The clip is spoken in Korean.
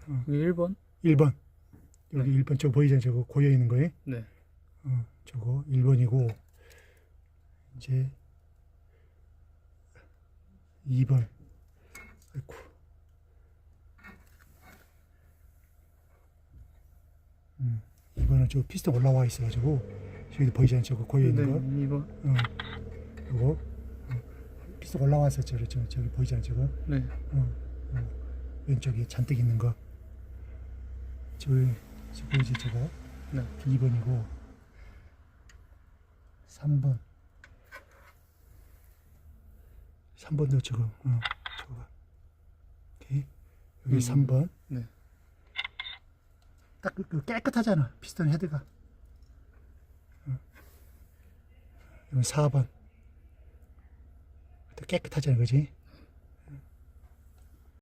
저기 1번? 1번. 여기 1번 저거 보이잖아요. 저거 고여 있는 거에. 네. 저거 1번이고 이제 2번. 아이고. 2번은 저 피스톤 올라와 있어가지고 저기 보이잖아요. 저거 고여 있는 거. 2번. 요거 피스톤 올라와서 저기 보이잖아요. 저거. 네. 왼쪽에 잔뜩 있는 거. 저 보이지 저거. 네. 2번이고 3번. 3번도 저거. 저거. 오케이. 여기 3번. 네. 딱 깨끗하잖아. 피스톤 헤드가. 이건 4번. 깨끗하잖아, 그지?